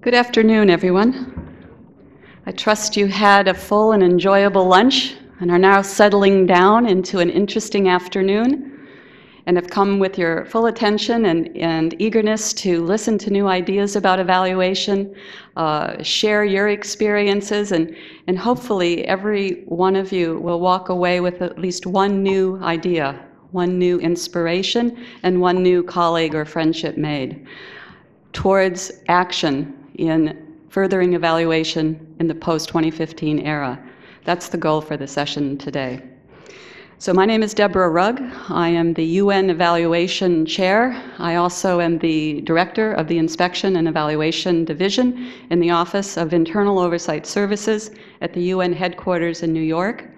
Good afternoon, everyone. I trust you had a full and enjoyable lunch and are now settling down into an interesting afternoon and have come with your full attention and eagerness to listen to new ideas about evaluation, share your experiences, and hopefully every one of you will walk away with at least one new idea, one new inspiration, and one new colleague or friendship made towards action in furthering evaluation in the post-2015 era. That's the goal for the session today. So my name is Deborah Rugg. I am the UN Evaluation Chair. I also am the Director of the Inspection and Evaluation Division in the Office of Internal Oversight Services at the UN headquarters in New York.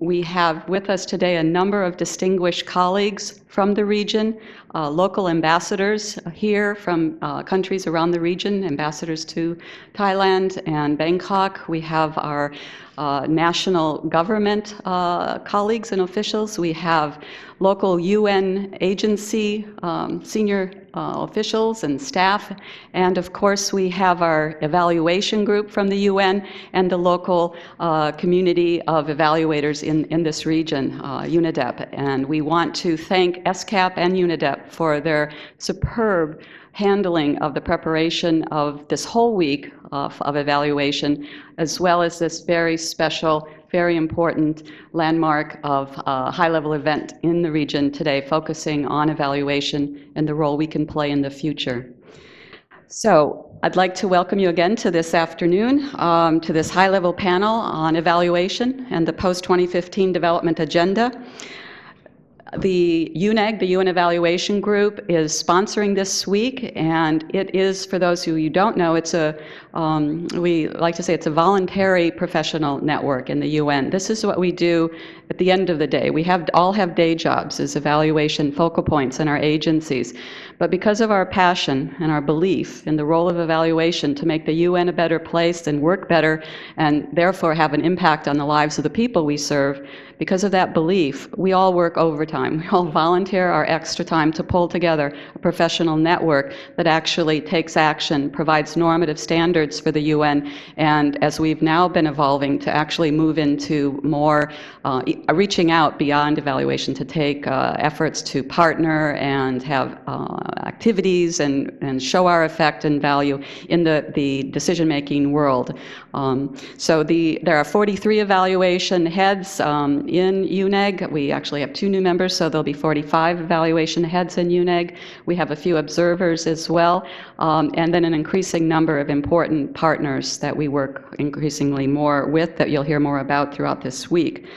We have with us today a number of distinguished colleagues from the region, local ambassadors here from countries around the region, ambassadors to Thailand and Bangkok. We have our national government colleagues and officials. We have local UN agency senior officials and staff, and of course we have our evaluation group from the UN and the local community of evaluators in this region, UNEDEP. And we want to thank ESCAP and UNEDEP for their superb handling of the preparation of this whole week of evaluation, as well as this very special, very important landmark of a high-level event in the region today, focusing on evaluation and the role we can play in the future. So I'd like to welcome you again to this afternoon, to this high-level panel on evaluation and the post-2015 development agenda. The UNEG, the UN Evaluation Group, is sponsoring this week, and it is, for those who you don't know, it's a, we like to say it's a voluntary professional network in the UN. This is what we do at the end of the day. We all have day jobs as evaluation focal points in our agencies. But because of our passion and our belief in the role of evaluation to make the UN a better place and work better and therefore have an impact on the lives of the people we serve, because of that belief, we all work overtime. We all volunteer our extra time to pull together a professional network that actually takes action, provides normative standards for the UN, and as we've now been evolving to actually move into more reaching out beyond evaluation to take efforts to partner and have activities and show our effect and value in the decision-making world. So there are 43 evaluation heads in UNEG. We actually have 2 new members, so there'll be 45 evaluation heads in UNEG. We have a few observers as well, and then an increasing number of important partners that we work increasingly more with that you'll hear more about throughout this week.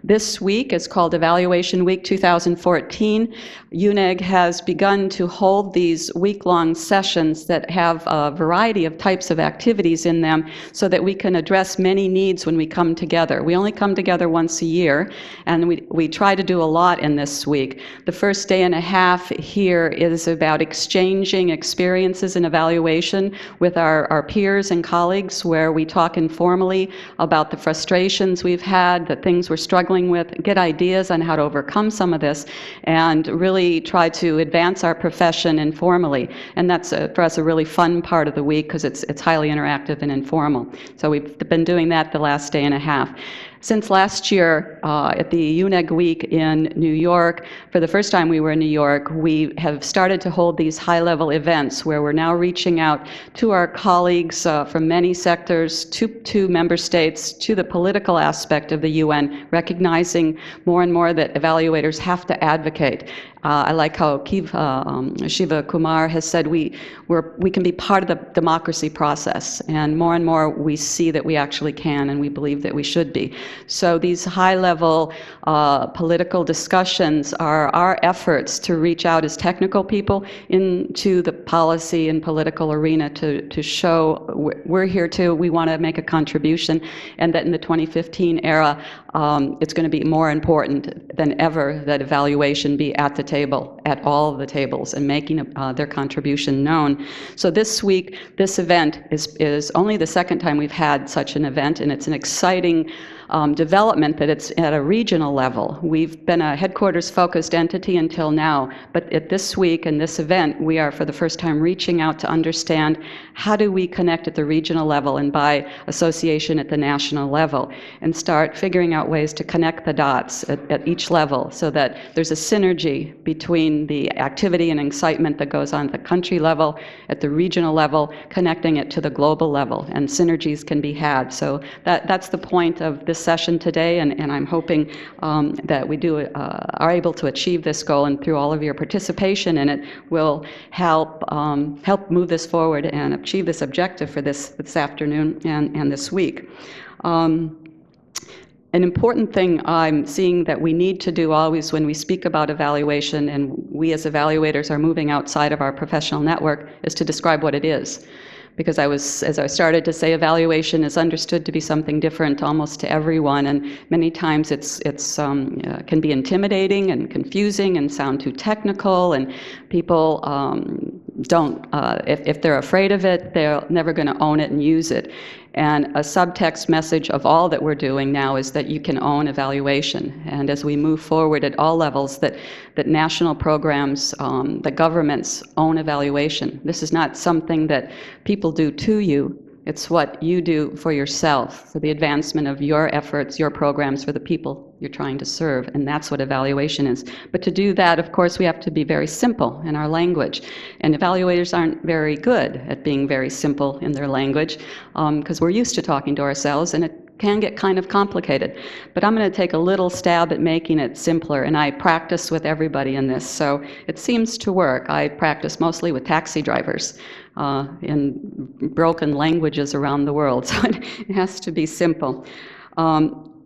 This week is called Evaluation Week 2014. UNEG has begun to hold these week-long sessions that have a variety of types of activities in them so that we can address many needs when we come together. We only come together once a year, and we try to do a lot in this week. The first day and a half here is about exchanging experiences in evaluation with our peers and colleagues, where we talk informally about the frustrations we've had, the things we're struggling with, get ideas on how to overcome some of this, and really try to advance our profession informally. And that's, for us, a really fun part of the week because it's highly interactive and informal. So we've been doing that the last day and a half. Since last year, at the UNEG week in New York, for the first time we were in New York, we have started to hold these high-level events where we're now reaching out to our colleagues from many sectors, to member states, to the political aspect of the UN, recognizing more and more that evaluators have to advocate. I like how Shiva Kumar has said we can be part of the democracy process, and more we see that we actually can, and we believe that we should be. So these high-level political discussions are our efforts to reach out as technical people into the policy and political arena to show we're here too, we want to make a contribution, and that in the 2015 era, it's going to be more important than ever that evaluation be at the table, at all of the tables, and making their contribution known. So this week, this event is only the second time we've had such an event, and it's an exciting development that it's at a regional level. We've been a headquarters-focused entity until now, but at this week and this event, we are for the first time reaching out to understand how do we connect at the regional level and by association at the national level, and start figuring out ways to connect the dots at each level so that there's a synergy between the activity and excitement that goes on at the country level, at the regional level, connecting it to the global level, and synergies can be had. So that's the point of this session today, and I'm hoping that we are able to achieve this goal, and through all of your participation in it will help move this forward and achieve this objective for this afternoon and this week. An important thing I'm seeing that we need to do always when we speak about evaluation, and we as evaluators are moving outside of our professional network, is to describe what it is. Because as I started to say, evaluation is understood to be something different almost to everyone, and many times it can be intimidating and confusing and sound too technical, and people don't, if they're afraid of it, they're never going to own it and use it. And a subtext message of all that we're doing now is that you can own evaluation. And as we move forward at all levels, that national programs, that governments own evaluation. This is not something that people do to you. It's what you do for yourself, for the advancement of your efforts, your programs, for the people you're trying to serve, and that's what evaluation is. But to do that, of course, we have to be very simple in our language, and evaluators aren't very good at being very simple in their language, because we're used to talking to ourselves, and it can get kind of complicated. But I'm going to take a little stab at making it simpler, and I practice with everybody in this, so it seems to work. I practice mostly with taxi drivers in broken languages around the world, so it has to be simple.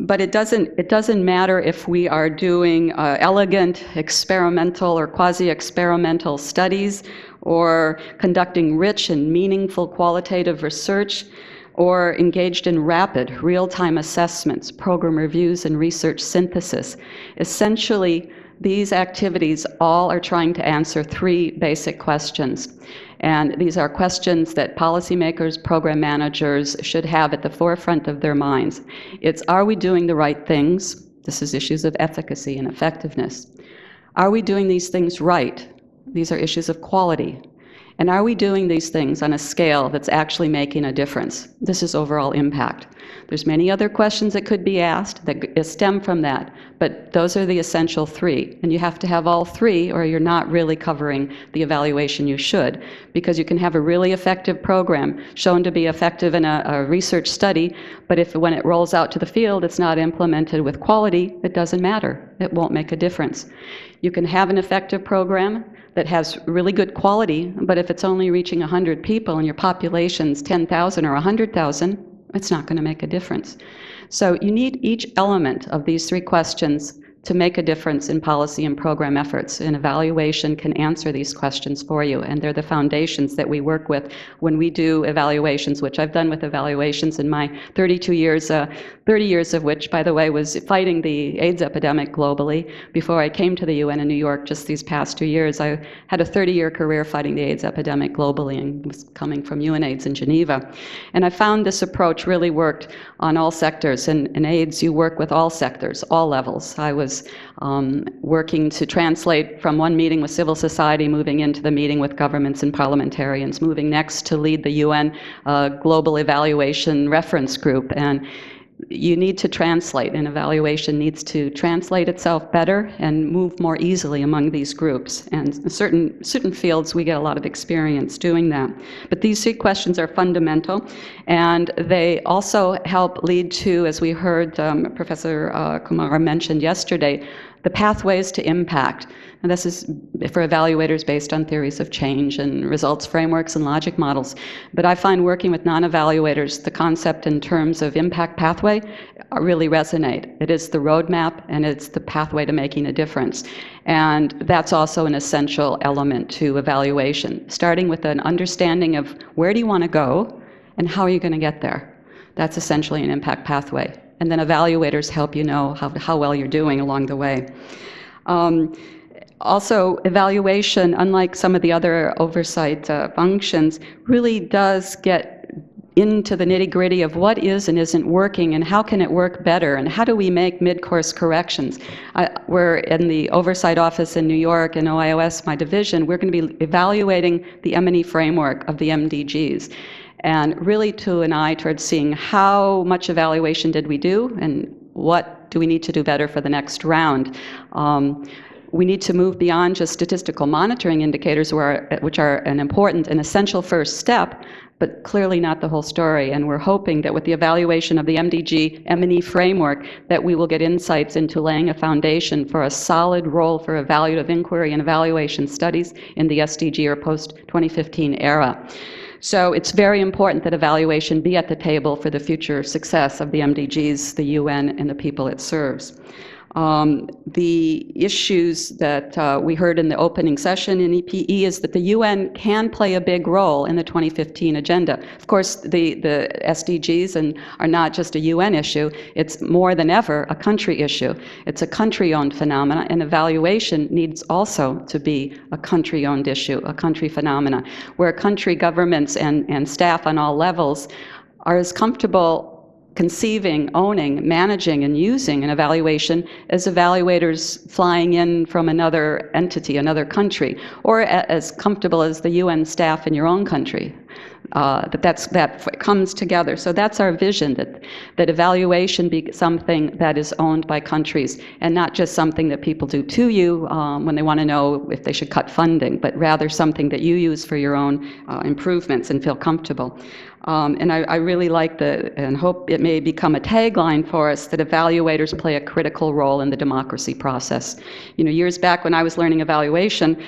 But it doesn't matter if we are doing elegant experimental or quasi-experimental studies, or conducting rich and meaningful qualitative research, or engaged in rapid, real-time assessments, program reviews, and research synthesis. Essentially, these activities all are trying to answer three basic questions. And these are questions that policymakers, program managers should have at the forefront of their minds. It's, are we doing the right things? This is issues of efficacy and effectiveness. Are we doing these things right? These are issues of quality. And are we doing these things on a scale that's actually making a difference? This is overall impact. There's many other questions that could be asked that stem from that, but those are the essential three. And you have to have all three, or you're not really covering the evaluation you should, because you can have a really effective program shown to be effective in a research study, but if when it rolls out to the field it's not implemented with quality, it doesn't matter. It won't make a difference. You can have an effective program that has really good quality, but if it's only reaching 100 people and your population's 10,000 or 100,000, it's not going to make a difference. So you need each element of these three questions to make a difference in policy and program efforts. And evaluation can answer these questions for you, and they're the foundations that we work with when we do evaluations, which I've done with evaluations in my 32 years, 30 years of which, by the way, was fighting the AIDS epidemic globally. Before I came to the UN in New York just these past 2 years, I had a 30-year career fighting the AIDS epidemic globally, and was coming from UNEG in Geneva. And I found this approach really worked on all sectors. And in AIDS, you work with all sectors, all levels. I was working to translate from one meeting with civil society, moving into the meeting with governments and parliamentarians, moving next to lead the UN Global Evaluation Reference Group. And you need to translate, and evaluation needs to translate itself better and move more easily among these groups. And in certain fields, we get a lot of experience doing that. But these three questions are fundamental, and they also help lead to, as we heard Professor Kumar mentioned yesterday, the pathways to impact. And this is for evaluators based on theories of change and results frameworks and logic models. But I find working with non-evaluators, the concept in terms of impact pathway really resonate. It is the roadmap, and it's the pathway to making a difference. And that's also an essential element to evaluation, starting with an understanding of where do you want to go and how are you going to get there. That's essentially an impact pathway. And then evaluators help you know how well you're doing along the way. Also, evaluation, unlike some of the other oversight functions, really does get into the nitty-gritty of what is and isn't working and how can it work better and how do we make mid-course corrections. We're in the Oversight Office in New York and OIOS, my division, we're going to be evaluating the M&E framework of the MDGs, and really to an eye towards seeing how much evaluation did we do and what do we need to do better for the next round. We need to move beyond just statistical monitoring indicators, which are an important and essential first step, but clearly not the whole story. And we're hoping that with the evaluation of the MDG M&E framework, that we will get insights into laying a foundation for a solid role for evaluative inquiry and evaluation studies in the SDG or post-2015 era. So it's very important that evaluation be at the table for the future success of the MDGs, the UN, and the people it serves. The issues that we heard in the opening session in EPE is that the UN can play a big role in the 2015 agenda. Of course, the SDGs are not just a UN issue, it's more than ever a country issue. It's a country-owned phenomena, and evaluation needs also to be a country-owned issue, a country phenomena, where country governments and staff on all levels are as comfortable conceiving, owning, managing, and using an evaluation as evaluators flying in from another entity, another country, or as comfortable as the UN staff in your own country. That comes together. So that's our vision, that evaluation be something that is owned by countries and not just something that people do to you when they want to know if they should cut funding, but rather something that you use for your own improvements and feel comfortable. And I really like and hope it may become a tagline for us, that evaluators play a critical role in the democracy process. You know, years back when I was learning evaluation,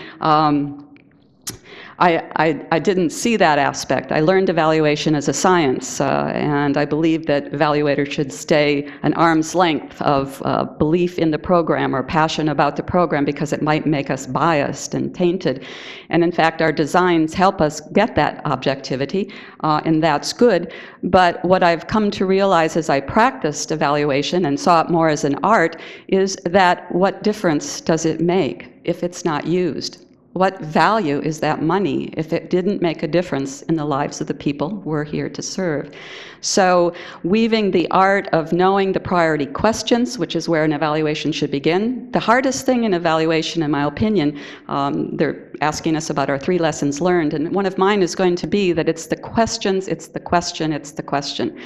I didn't see that aspect. I learned evaluation as a science, and I believe that evaluators should stay an arm's length of belief in the program or passion about the program, because it might make us biased and tainted. And in fact, our designs help us get that objectivity, and that's good. But what I've come to realize as I practiced evaluation and saw it more as an art is that what difference does it make if it's not used? What value is that money if it didn't make a difference in the lives of the people we're here to serve? So weaving the art of knowing the priority questions, which is where an evaluation should begin. The hardest thing in evaluation, in my opinion, they're asking us about our 3 lessons learned, and one of mine is going to be that it's the questions, it's the question, it's the question.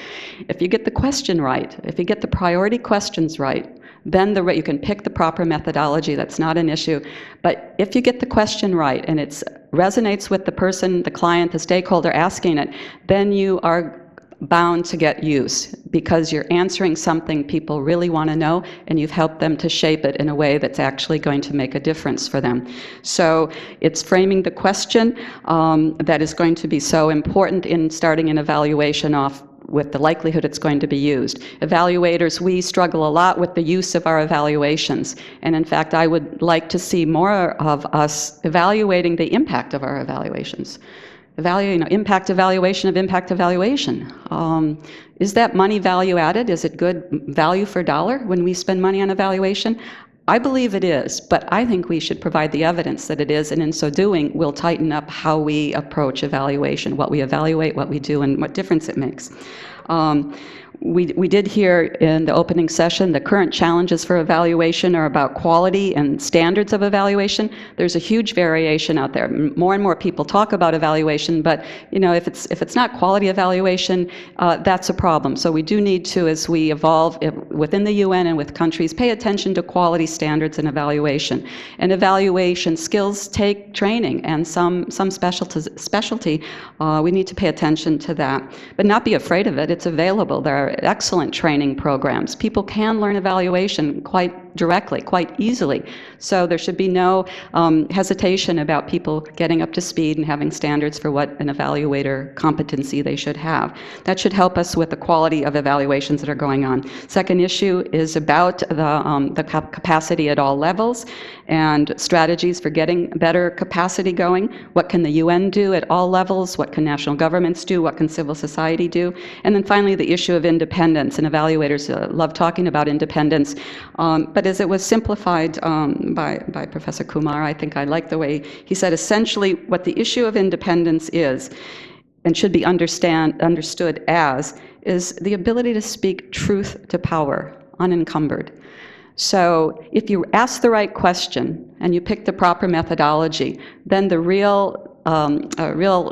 If you get the question right, if you get the priority questions right, then you can pick the proper methodology, that's not an issue. But if you get the question right and it resonates with the person, the client, the stakeholder asking it, then you are bound to get use, because you're answering something people really want to know, and you've helped them to shape it in a way that's actually going to make a difference for them. So it's framing the question that is going to be so important in starting an evaluation off with the likelihood it's going to be used. Evaluators, we struggle a lot with the use of our evaluations. And in fact, I would like to see more of us evaluating the impact of our evaluations. Impact evaluation of impact evaluation. Is that money value added? Is it good value for dollar when we spend money on evaluation? I believe it is, but I think we should provide the evidence that it is, and in so doing, we'll tighten up how we approach evaluation, what we evaluate, what we do, and what difference it makes. We did hear in the opening session the current challenges for evaluation are about quality and standards of evaluation. There's a huge variation out there. More and more people talk about evaluation, but if it's not quality evaluation, that's a problem. So we do need to, as we evolve within the UN and with countries, pay attention to quality standards and evaluation. And evaluation skills take training and some specialty. We need to pay attention to that, but not be afraid of it. It's available. There are excellent training programs. People can learn evaluation quite directly, quite easily. So there should be no hesitation about people getting up to speed and having standards for what an evaluator competency they should have. That should help us with the quality of evaluations that are going on. Second issue is about the capacity at all levels and strategies for getting better capacity going. What can the UN do at all levels? What can national governments do? What can civil society do? And then finally, the issue of independence. And evaluators love talking about independence, but as it was simplified by Professor Kumar, I think I like the way he said essentially what the issue of independence is and should be understood as, is the ability to speak truth to power, unencumbered. So if you ask the right question and you pick the proper methodology, then the real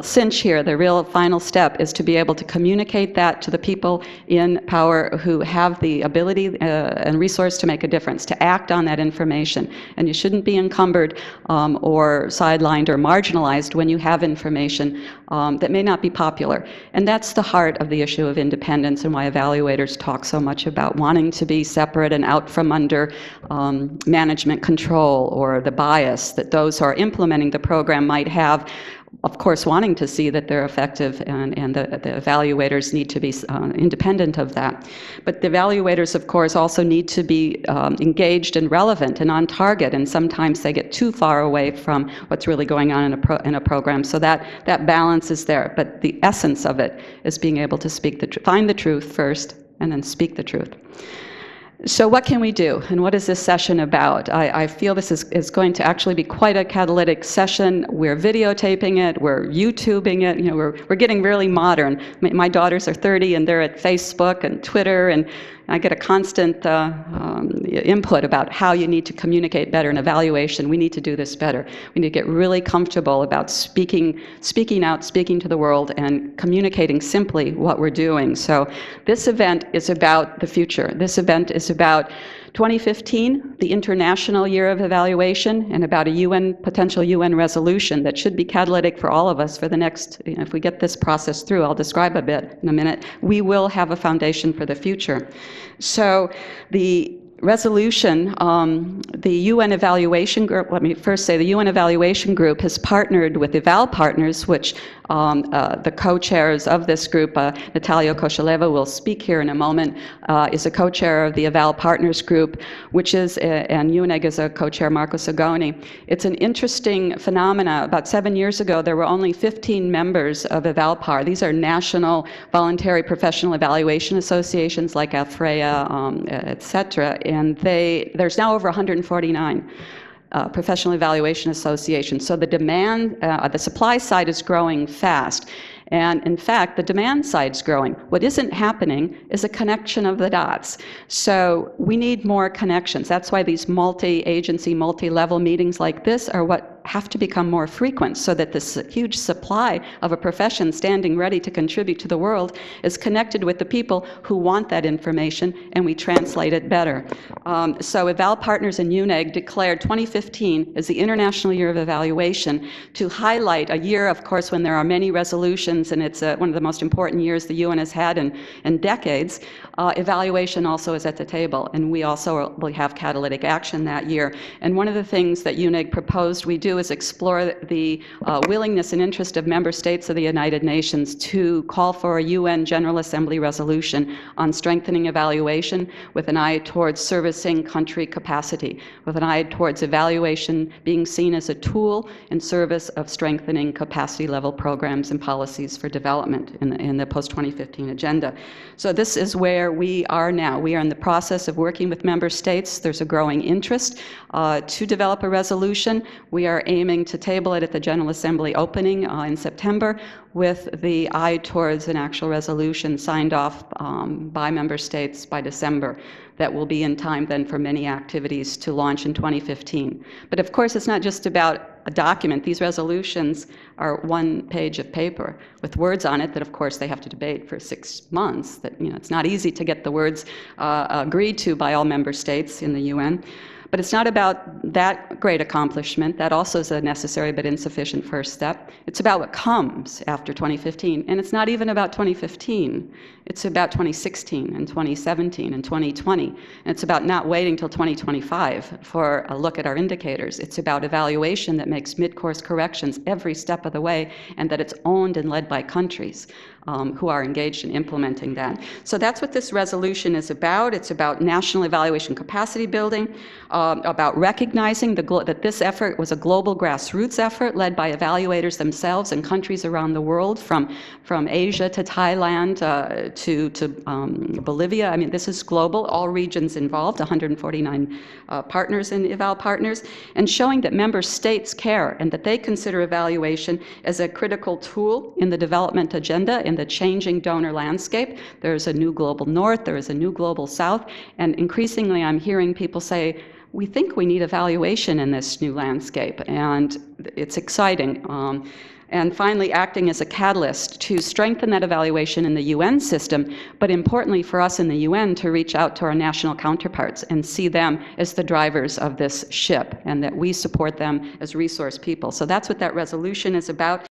cinch here, the real final step, is to be able to communicate that to the people in power who have the ability and resource to make a difference, to act on that information. And you shouldn't be encumbered or sidelined or marginalized when you have information that may not be popular. And that's the heart of the issue of independence, and why evaluators talk so much about wanting to be separate and out from under management control, or the bias that those who are implementing the program might have, of course wanting to see that they're effective, and the evaluators need to be independent of that. But the evaluators, of course, also need to be engaged and relevant and on target, and sometimes they get too far away from what's really going on in a program. So that balance is there. But the essence of it is being able to find the truth first, and then speak the truth. So what can we do, and what is this session about? I feel this is going to actually be quite a catalytic session. We're videotaping it, we're YouTubing it, we're getting really modern. My daughters are 30 and they're at Facebook and Twitter, and I get a constant input about how you need to communicate better in evaluation. We need to do this better. We need to get really comfortable about speaking out, speaking to the world, and communicating simply what we're doing. So this event is about the future. This event is about 2015, the International Year of Evaluation, and about a potential UN resolution that should be catalytic for all of us for the next, if we get this process through, I'll describe a bit in a minute, we will have a foundation for the future. So the resolution, the UN Evaluation Group, let me first say the UN Evaluation Group has partnered with Eval Partners, which the co-chairs of this group, Natalia Koshaleva will speak here in a moment, is a co-chair of the Eval Partners Group, which is, and UNEG is a co-chair, Marco Sagoni. It's an interesting phenomena. About 7 years ago, there were only 15 members of EvalPAR. These are national voluntary professional evaluation associations like AFREA, et cetera, and there's now over 149. Professional evaluation associations. So the demand, the supply side is growing fast. And in fact, the demand side is growing. What isn't happening is a connection of the dots. So we need more connections. That's why these multi-agency, multi-level meetings like this are what have to become more frequent, so that this huge supply of a profession standing ready to contribute to the world is connected with the people who want that information, and we translate it better. So Eval Partners and UNEG declared 2015 as the International Year of Evaluation to highlight a year, of course, when there are many resolutions, and it's one of the most important years the UN has had in decades. Evaluation also is at the table, and we also will have catalytic action that year. And one of the things that UNEG proposed we do is explore the willingness and interest of member states of the United Nations to call for a UN General Assembly resolution on strengthening evaluation with an eye towards servicing country capacity, with an eye towards evaluation being seen as a tool in service of strengthening capacity level programs and policies for development in the post-2015 agenda. So this is where we are now. We are in the process of working with member states. There's a growing interest to develop a resolution. We are aiming to table it at the General Assembly opening in September, with the eye towards an actual resolution signed off by member states by December. That will be in time then for many activities to launch in 2015. But of course, it's not just about a document. These resolutions are one page of paper with words on it that, of course, they have to debate for 6 months. That, it's not easy to get the words agreed to by all member states in the UN. But it's not about that great accomplishment. That also is a necessary but insufficient first step. It's about what comes after 2015. And it's not even about 2015. It's about 2016 and 2017 and 2020. And it's about not waiting till 2025 for a look at our indicators. It's about evaluation that makes mid-course corrections every step of the way, and that it's owned and led by countries. who are engaged in implementing that. So that's what this resolution is about. It's about national evaluation capacity building, about recognizing that this effort was a global grassroots effort led by evaluators themselves in countries around the world, from Asia to Thailand to Bolivia. I mean, this is global, all regions involved, 149 partners in eval partners, and showing that member states care and that they consider evaluation as a critical tool in the development agenda in the changing donor landscape. There's a new global north, there is a new global south, and increasingly I'm hearing people say, we think we need evaluation in this new landscape, and it's exciting. And finally, acting as a catalyst to strengthen that evaluation in the UN system, but importantly for us in the UN to reach out to our national counterparts and see them as the drivers of this ship, and that we support them as resource people. So that's what that resolution is about.